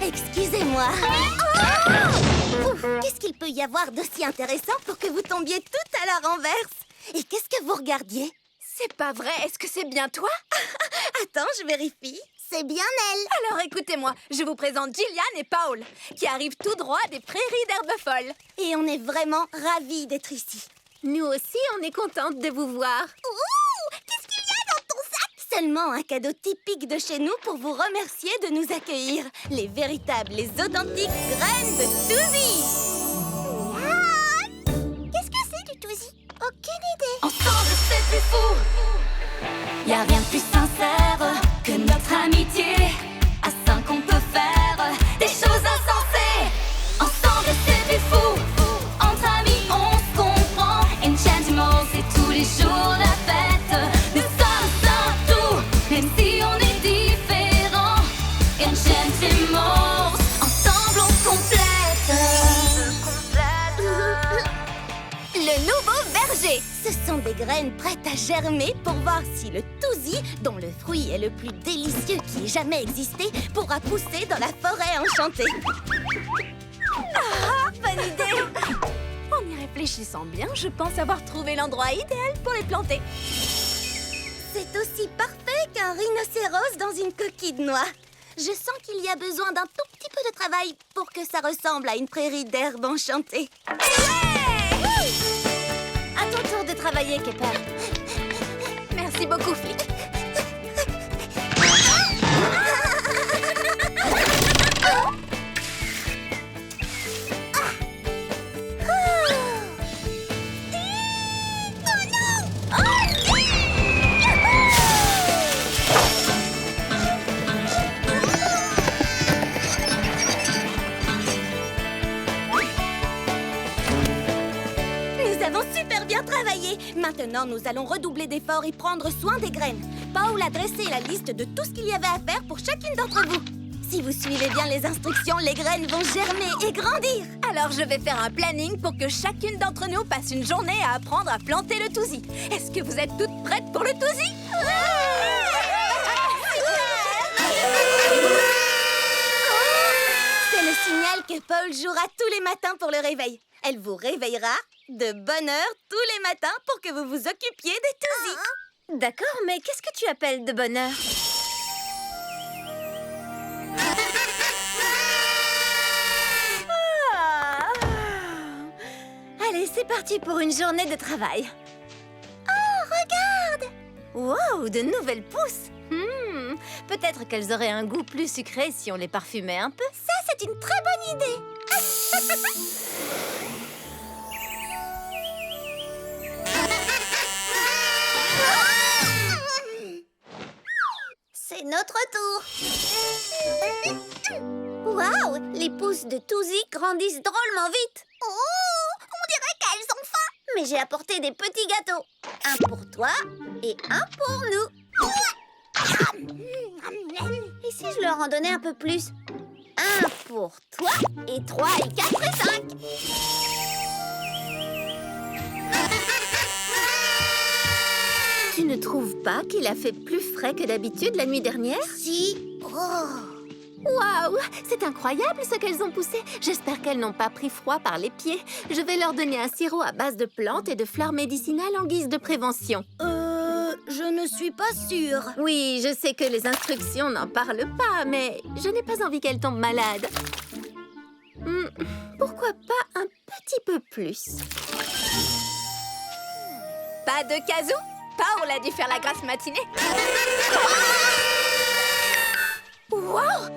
Excusez-moi. Ouf, qu'est-ce qu'il peut y avoir d'aussi intéressant pour que vous tombiez tout à la renverse? Et qu'est-ce que vous regardiez? C'est pas vrai, est-ce que c'est bien toi? Attends, je vérifie. C'est bien elle. Alors écoutez-moi, je vous présente Gillian et Paul, qui arrivent tout droit des prairies d'herbes folles. Et on est vraiment ravis d'être ici. Nous aussi, on est contentes de vous voir. Ouh! Qu'est-ce qu'il y a dans ton sac? Seulement un cadeau typique de chez nous pour vous remercier de nous accueillir. Les véritables, les authentiques graines de Touzy. Qu'est-ce que c'est du Touzy? Aucune idée. Ensemble, c'est plus fou. Y'a rien de plus sincère que notre amitié. À 5, on peut faire des choses insensées. Ensemble, c'est plus fou. Entre amis, on se comprend. Enchantimals, c'est tous les jours la fête. Nous sommes un tout, même si on est différents. Enchantimals, ensemble, on complète. Le nouveau verger. Ce sont des graines prêtes à germer pour voir si le Touzy, dont le fruit est le plus délicieux qui ait jamais existé, pourra pousser dans la forêt enchantée. Ah, bonne idée. En y réfléchissant bien, je pense avoir trouvé l'endroit idéal pour les planter. C'est aussi parfait qu'un rhinocéros dans une coquille de noix. Je sens qu'il y a besoin d'un tout petit peu de travail pour que ça ressemble à une prairie d'herbes enchantée. À ton tour de travailler, Kepper. Merci beaucoup, Flic. Maintenant, nous allons redoubler d'efforts et prendre soin des graines. Paul a dressé la liste de tout ce qu'il y avait à faire pour chacune d'entre vous. Si vous suivez bien les instructions, les graines vont germer et grandir. Alors, je vais faire un planning pour que chacune d'entre nous passe une journée à apprendre à planter le Touzy. Est-ce que vous êtes toutes prêtes pour le Touzy? C'est le signal que Paul jouera tous les matins pour le réveil. Elle vous réveillera de bonne heure tous les matins pour que vous vous occupiez des Touzy. D'accord, mais qu'est-ce que tu appelles de bonne heure? Allez, c'est parti pour une journée de travail. Oh, regarde! Wow, de nouvelles pousses. Peut-être qu'elles auraient un goût plus sucré si on les parfumait un peu. Ça, c'est une très bonne idée. C'est notre tour. Waouh! Les pousses de Touzy grandissent drôlement vite. Oh! On dirait qu'elles ont faim. Mais j'ai apporté des petits gâteaux. Un pour toi et un pour nous. Et si je leur en donnais un peu plus? Un pour toi et 3 et 4 et 5. Tu ne trouves pas qu'il a fait plus frais que d'habitude la nuit dernière? Si. Oh! Waouh! C'est incroyable ce qu'elles ont poussé. J'espère qu'elles n'ont pas pris froid par les pieds. Je vais leur donner un sirop à base de plantes et de fleurs médicinales en guise de prévention. Je ne suis pas sûre. Oui, je sais que les instructions n'en parlent pas, mais je n'ai pas envie qu'elles tombent malades. Pourquoi pas un petit peu plus? Pas de casou? Paul a dû faire la grasse matinée. Wow!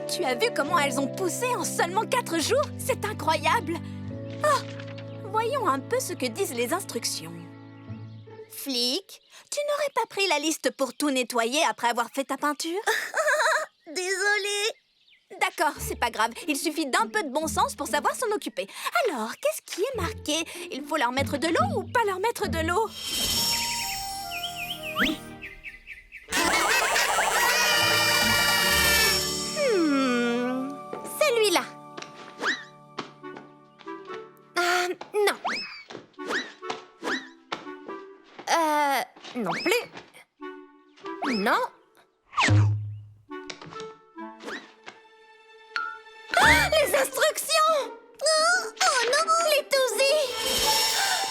Tu as vu comment elles ont poussé en seulement 4 jours? C'est incroyable! Oh! Voyons un peu ce que disent les instructions. Flic, tu n'aurais pas pris la liste pour tout nettoyer après avoir fait ta peinture? Désolée. D'accord, c'est pas grave. Il suffit d'un peu de bon sens pour savoir s'en occuper. Alors, qu'est-ce qui est marqué? Il faut leur mettre de l'eau ou pas leur mettre de l'eau? Celui-là. Non. Non plus. Non. les instructions! Oh non! Les Toosies!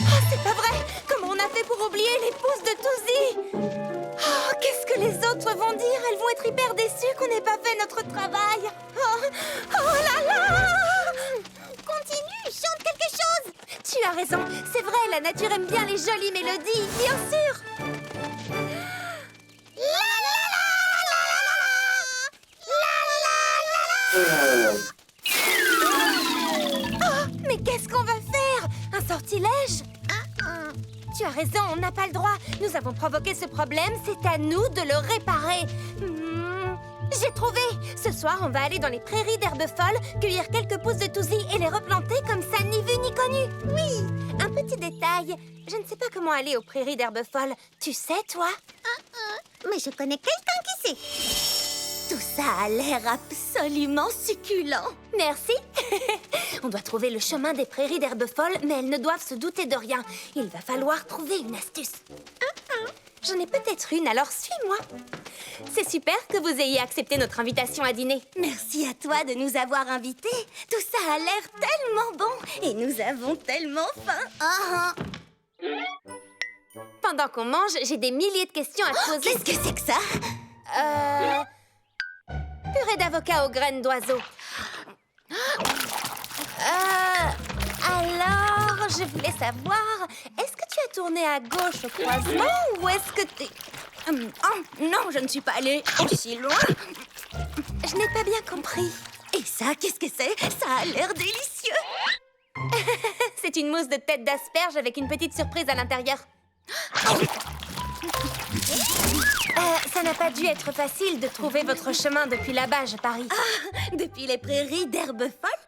Oh, c'est pas vrai! Comment on a fait pour oublier les pouces de Toosies? Oh, qu'est-ce que les autres vont dire? Elles vont être hyper déçues qu'on n'ait pas fait notre travail. Oh là là! Continue, chante quelque chose! Tu as raison, c'est vrai, la nature aime bien les jolies mélodies, bien sûr! Oh, mais qu'est-ce qu'on va faire? Un sortilège? Tu as raison, on n'a pas le droit. Nous avons provoqué ce problème, c'est à nous de le réparer. J'ai trouvé! Ce soir, on va aller dans les prairies d'herbes folles, cueillir quelques pousses de Toosies et les replanter comme ça, ni vu ni connu. Oui, un petit détail. Je ne sais pas comment aller aux prairies d'herbes folles. Tu sais, toi? Mais je connais quelqu'un qui sait. Tout ça a l'air absolument succulent. Merci. On doit trouver le chemin des prairies d'herbes folles, mais elles ne doivent se douter de rien. Il va falloir trouver une astuce. J'en ai peut-être une, alors suis-moi. C'est super que vous ayez accepté notre invitation à dîner. Merci à toi de nous avoir invités. Tout ça a l'air tellement bon et nous avons tellement faim. Pendant qu'on mange, j'ai des milliers de questions à te poser. Qu'est-ce que c'est que ça? Purée d'avocat aux graines d'oiseau. Alors, je voulais savoir, est-ce que tu as tourné à gauche au croisement ou est-ce que t'es... Oh, non, je ne suis pas allée aussi loin. Je n'ai pas bien compris. Et ça, qu'est-ce que c'est? Ça a l'air délicieux. C'est une mousse de tête d'asperge avec une petite surprise à l'intérieur. Ça n'a pas dû être facile de trouver votre chemin depuis là-bas, je parie. Depuis les prairies d'herbes folles?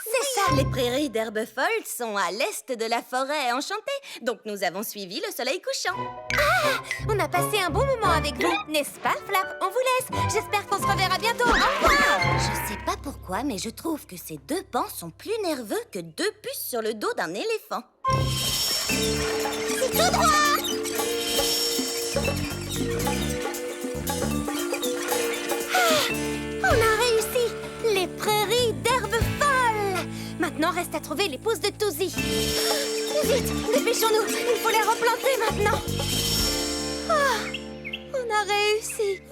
C'est ça, les prairies d'herbes folles sont à l'est de la forêt enchantée. Donc nous avons suivi le soleil couchant. On a passé un bon moment avec vous, n'est-ce pas, Flap? On vous laisse. J'espère qu'on se reverra bientôt. Au revoir. Je sais pas pourquoi, mais je trouve que ces deux pans sont plus nerveux que deux puces sur le dos d'un éléphant. C'est tout droit! On a réussi! Les prairies d'herbes folles! Maintenant, reste à trouver les pousses de Toosies. Vite, dépêchons-nous! Il faut les replanter maintenant! On a réussi!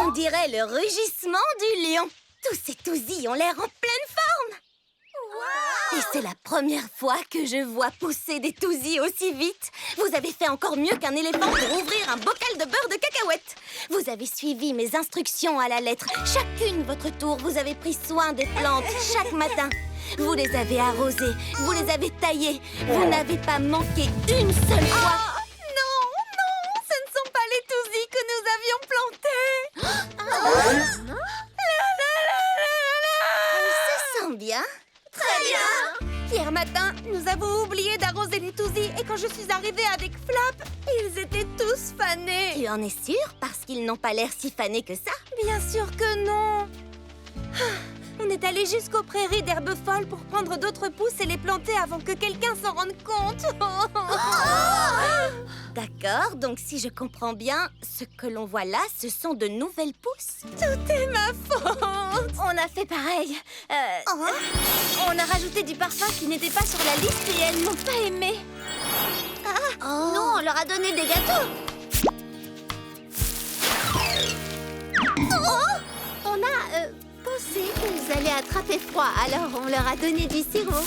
On dirait le rugissement du lion! Tous ces Toosies ont l'air en pleine forme! Et c'est la première fois que je vois pousser des Toosies aussi vite. Vous avez fait encore mieux qu'un éléphant pour ouvrir un bocal de beurre de cacahuète. Vous avez suivi mes instructions à la lettre. Chacune votre tour, vous avez pris soin des plantes chaque matin. Vous les avez arrosées, vous les avez taillées. Vous n'avez pas manqué une seule fois. Non, ce ne sont pas les Toosies que nous avions plantés. Elle se sent bien. Très bien! Hier matin, nous avons oublié d'arroser les Toosies et quand je suis arrivée avec Flap, ils étaient tous fanés. Tu en es sûre? Parce qu'ils n'ont pas l'air si fanés que ça? Bien sûr que non! On est allé jusqu'aux prairies d'herbes folles pour prendre d'autres pousses et les planter avant que quelqu'un s'en rende compte. D'accord, donc si je comprends bien, ce que l'on voit là, ce sont de nouvelles pousses. Tout est ma faute! On a fait pareil. On a rajouté du parfum qui n'était pas sur la liste et elles n'ont pas aimé. Non, on leur a donné des gâteaux. On a pensé qu'ils allaient attraper froid, alors on leur a donné du sirop.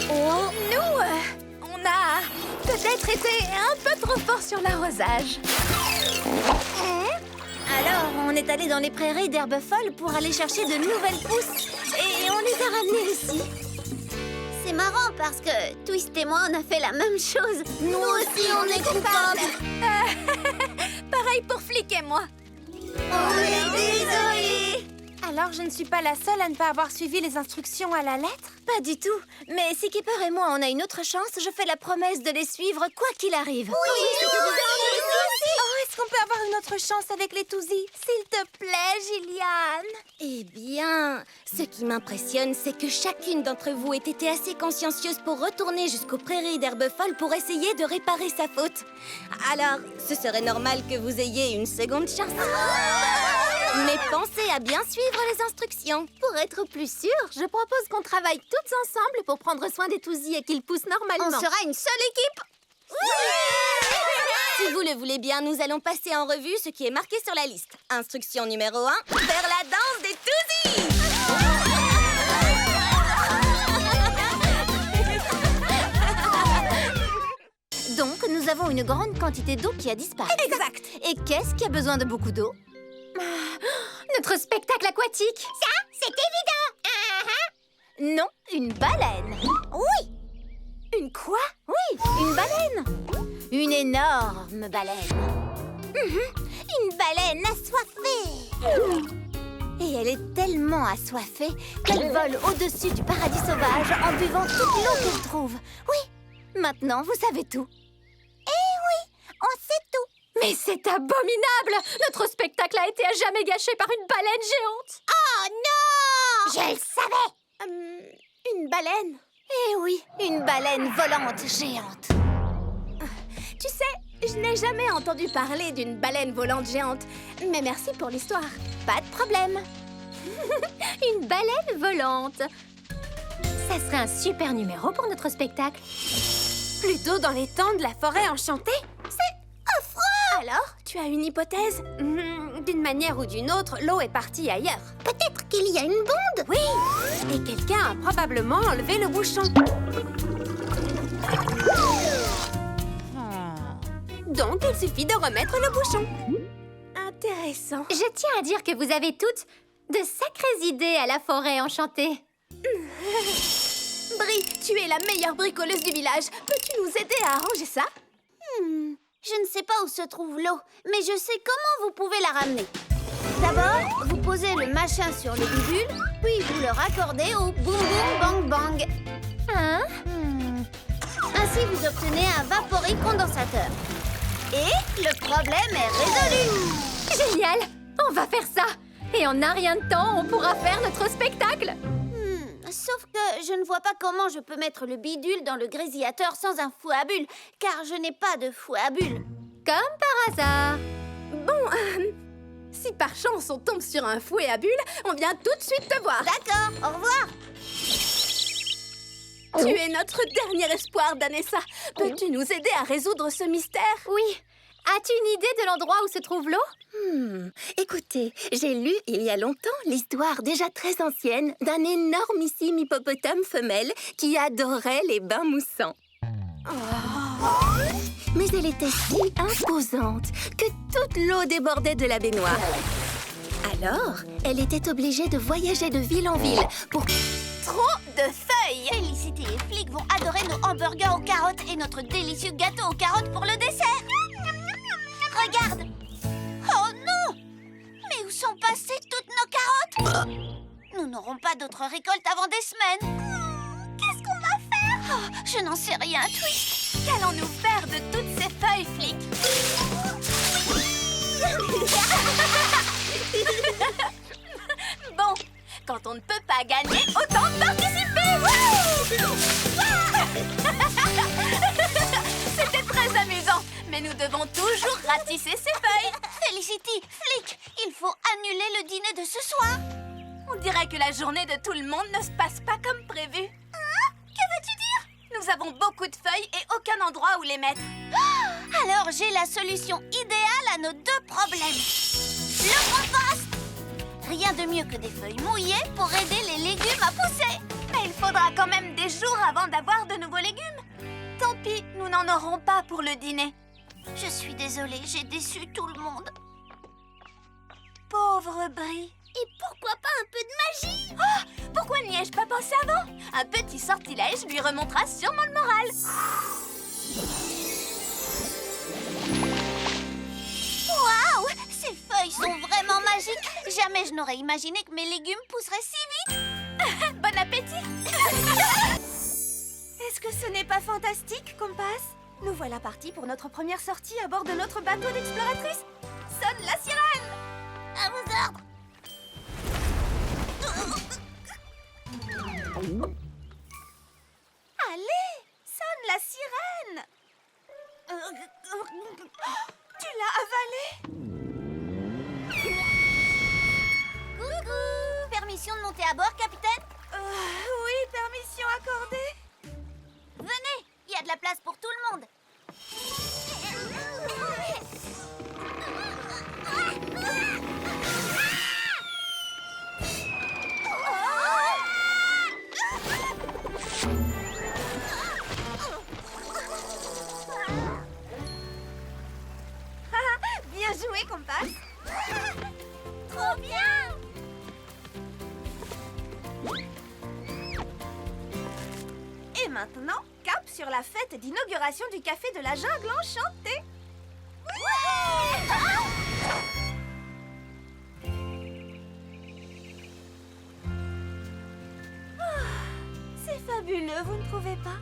Nous, on a peut-être été un peu trop fort sur l'arrosage. Alors, on est allé dans les prairies d'herbes folles pour aller chercher de nouvelles pousses. Et on les a ramenées ici. C'est marrant parce que Twist et moi, on a fait la même chose. Nous aussi, on est coupables. Pareil pour Flic et moi. On est désolés. Alors, je ne suis pas la seule à ne pas avoir suivi les instructions à la lettre? Pas du tout. Mais si Kipper et moi, on a une autre chance, je fais la promesse de les suivre quoi qu'il arrive. Oui, est-ce qu'on peut avoir une autre chance avec les Toosies? S'il te plaît, Gilliane. Eh bien, ce qui m'impressionne, c'est que chacune d'entre vous ait été assez consciencieuse pour retourner jusqu'aux prairies d'herbes folles pour essayer de réparer sa faute. Alors, ce serait normal que vous ayez une seconde chance. Mais pensez à bien suivre les instructions. Pour être plus sûr, je propose qu'on travaille toutes ensemble pour prendre soin des Tousy et qu'ils poussent normalement. On sera une seule équipe. Si vous le voulez bien, nous allons passer en revue ce qui est marqué sur la liste. Instruction numéro 1, faire la danse des Tousy. Donc, nous avons une grande quantité d'eau qui a disparu. Exact. Et qu'est-ce qui a besoin de beaucoup d'eau? Notre spectacle aquatique. Ça, c'est évident. Non, une baleine. Oui. Une quoi? Oui, une baleine. Une énorme baleine. Une baleine assoiffée. Et elle est tellement assoiffée qu'elle vole au-dessus du paradis sauvage en buvant toute l'eau qu'elle trouve. Oui, maintenant vous savez tout. On sait tout. Mais c'est abominable! Notre spectacle a été à jamais gâché par une baleine géante. Oh non! Je le savais. Une baleine? Eh oui, une baleine volante géante. Tu sais, je n'ai jamais entendu parler d'une baleine volante géante. Mais merci pour l'histoire. Pas de problème. Une baleine volante. Ça serait un super numéro pour notre spectacle. Plutôt dans les temps de la forêt enchantée. C'est affreux! Alors, tu as une hypothèse? D'une manière ou d'une autre, l'eau est partie ailleurs. Peut-être qu'il y a une bonde. Oui! Et quelqu'un a probablement enlevé le bouchon. Donc, il suffit de remettre le bouchon. Intéressant. Je tiens à dire que vous avez toutes de sacrées idées à la forêt enchantée. Bri, tu es la meilleure bricoleuse du village. Peux-tu nous aider à arranger ça? Je ne sais pas où se trouve l'eau, mais je sais comment vous pouvez la ramener. D'abord, vous posez le machin sur le bidule, puis vous le raccordez au boum boum bang bang. Hein? Ainsi, vous obtenez un vaporicondensateur. Et le problème est résolu. Génial! On va faire ça! Et en un rien de temps, on pourra faire notre spectacle! Sauf que je ne vois pas comment je peux mettre le bidule dans le grésillateur sans un fouet à bulles, car je n'ai pas de fouet à bulles. Comme par hasard. Bon, si par chance on tombe sur un fouet à bulles, on vient tout de suite te voir. D'accord, au revoir. Tu es notre dernier espoir, Danessa. Peux-tu nous aider à résoudre ce mystère? Oui. As-tu une idée de l'endroit où se trouve l'eau? Écoutez, j'ai lu il y a longtemps l'histoire déjà très ancienne d'un énormissime hippopotame femelle qui adorait les bains moussants. Mais elle était si imposante que toute l'eau débordait de la baignoire. Alors, elle était obligée de voyager de ville en ville pour... Trop de feuilles! Félicité et Flic vont adorer nos hamburgers aux carottes et notre délicieux gâteau aux carottes pour le dessert. Regarde! Oh non! Mais où sont passées toutes nos carottes? Nous n'aurons pas d'autres récoltes avant des semaines. Qu'est-ce qu'on va faire? Oh, je n'en sais rien, Twist. Qu'allons-nous faire de toutes ces feuilles, Flic? Bon, quand on ne peut pas gagner, autant participer! C'était très amusant, mais nous devons toujours ratisser ces feuilles. Felicity, Flic, il faut annuler le dîner de ce soir. On dirait que la journée de tout le monde ne se passe pas comme prévu. Que veux-tu dire? Nous avons beaucoup de feuilles et aucun endroit où les mettre. Alors j'ai la solution idéale à nos deux problèmes. Le compost! Rien de mieux que des feuilles mouillées pour aider les légumes à pousser. Mais il faudra quand même des jours avant d'avoir de nouveaux légumes. Tant pis, nous n'en aurons pas pour le dîner. Je suis désolée, j'ai déçu tout le monde. Pauvre Bri. Et pourquoi pas un peu de magie? Oh, pourquoi n'y ai-je pas pensé avant? Un petit sortilège lui remontera sûrement le moral. Waouh! Ces feuilles sont vraiment magiques. Jamais je n'aurais imaginé que mes légumes pousseraient si vite. Bon appétit. Est-ce que ce n'est pas fantastique, Compass? Nous voilà partis pour notre première sortie à bord de notre bateau d'exploratrice. Sonne la sirène! À vos ordres. Allez, sonne la sirène! Tu l'as avalée? permission de monter à bord, capitaine? Oui, permission accordée. Venez, il y a de la place pour tout le monde. Bien joué, Compass. Trop bien! Et maintenant, cap sur la fête d'inauguration du café de la jungle enchantée. C'est fabuleux, vous ne trouvez pas?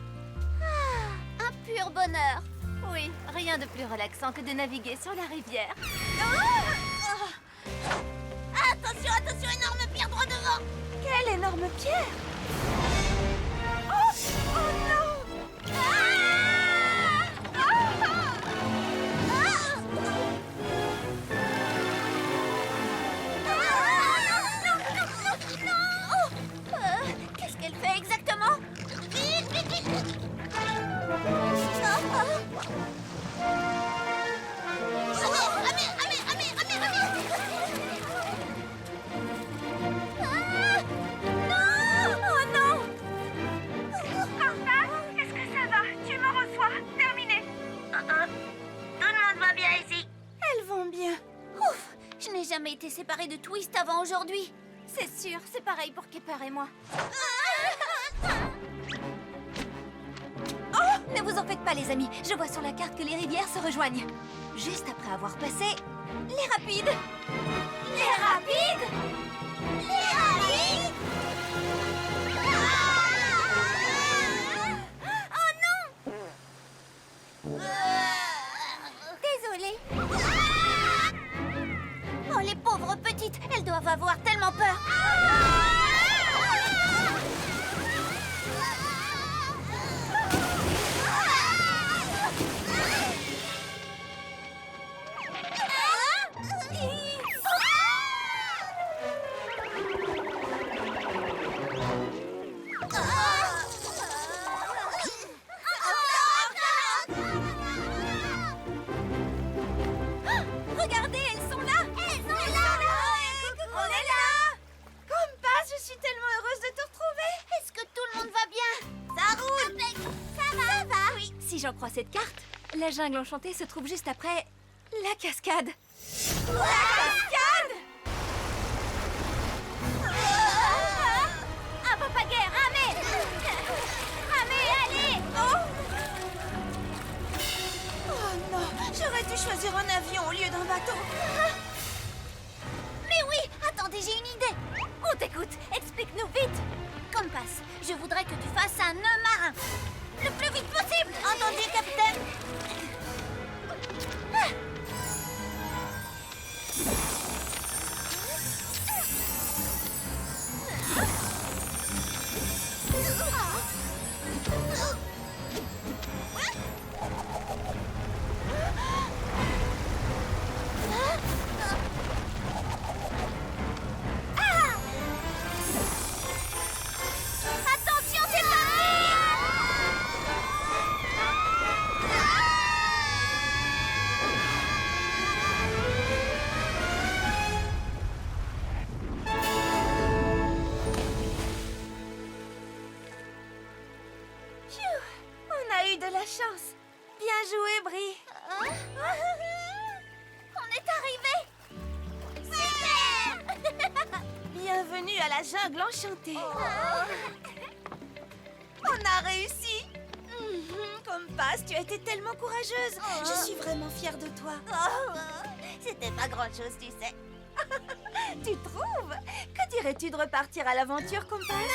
Un pur bonheur. Oui, rien de plus relaxant que de naviguer sur la rivière. Attention, attention, énorme pierre droit devant. Quelle énorme pierre! Oh non! Qu'est-ce qu'elle fait exactement? Vite, vite, vite! Oh non! Compass, est-ce que ça va? Tu me reçois. Terminé. Tout le monde va bien ici. Elles vont bien. Ouf, je n'ai jamais été séparée de Twist avant aujourd'hui. C'est sûr, c'est pareil pour Kepper et moi. Oh, ne vous en faites pas, les amis. Je vois sur la carte que les rivières se rejoignent. Juste après avoir passé les rapides. Les rapides? Les rapides? Oh non! Désolée. Oh, les pauvres petites, elles doivent avoir tellement peur. Regardez, elles sont là! Elles sont là! On est là! Compass, je suis tellement heureuse de te retrouver. Est-ce que tout le monde va bien? Ça roule! Ça va? Oui. Si j'en crois cette carte, la jungle enchantée se trouve juste après la cascade. Un papagaire, ramez! Ramez, allez! Oh non, j'aurais dû choisir un avion au lieu d'un bateau. Mais oui! Attendez, j'ai une idée! On t'écoute, explique-nous vite! Compass, je voudrais que tu fasses un nœud marin. Le plus vite possible! Entendu, capitaine? Attention, c'est Phew, on a eu de la chance. Bien joué, Brie. On est arrivé! Super! Bienvenue à la jungle enchantée. On a réussi. Compass, tu as été tellement courageuse. Je suis vraiment fière de toi. C'était pas grand-chose, tu sais. Tu trouves? Que dirais-tu de repartir à l'aventure, Compass?